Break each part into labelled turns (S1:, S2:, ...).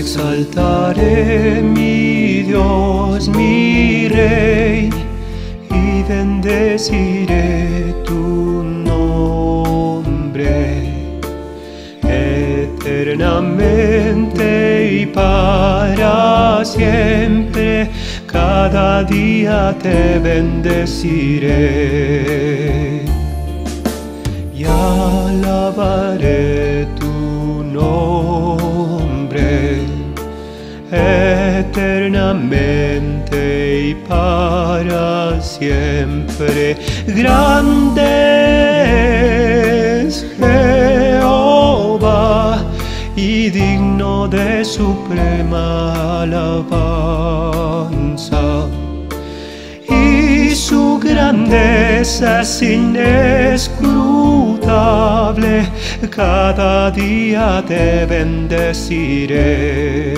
S1: exaltaré, mi Dios, mi Rey, y bendeciré tu nombre eternamente y para siempre. Cada día te bendeciré y alabaré tu nombre eternamente y para siempre. Grande es Jehová y digno de suprema alabanza, y su grandeza es inescrutable. Cada día te bendeciré.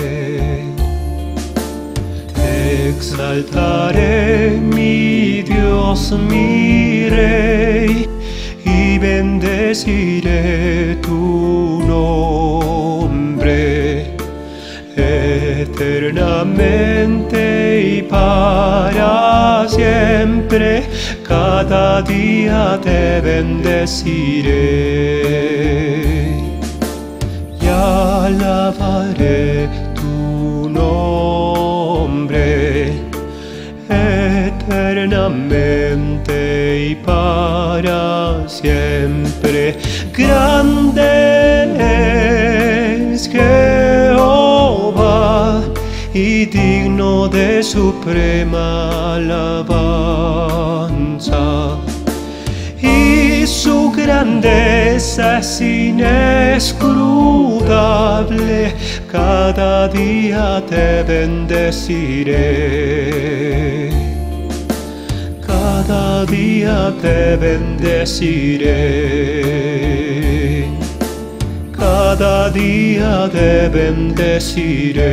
S1: Exaltaré, mi Dios, mi Rey, y bendeciré tu nombre eternamente y para siempre. Cada día te bendeciré y alabaré tu nombre eternamente y para siempre. Grande es Jehová y digno de suprema alabanza, y su grandeza es inescrutable. Cada día te bendeciré, cada día te bendeciré, cada día te bendeciré.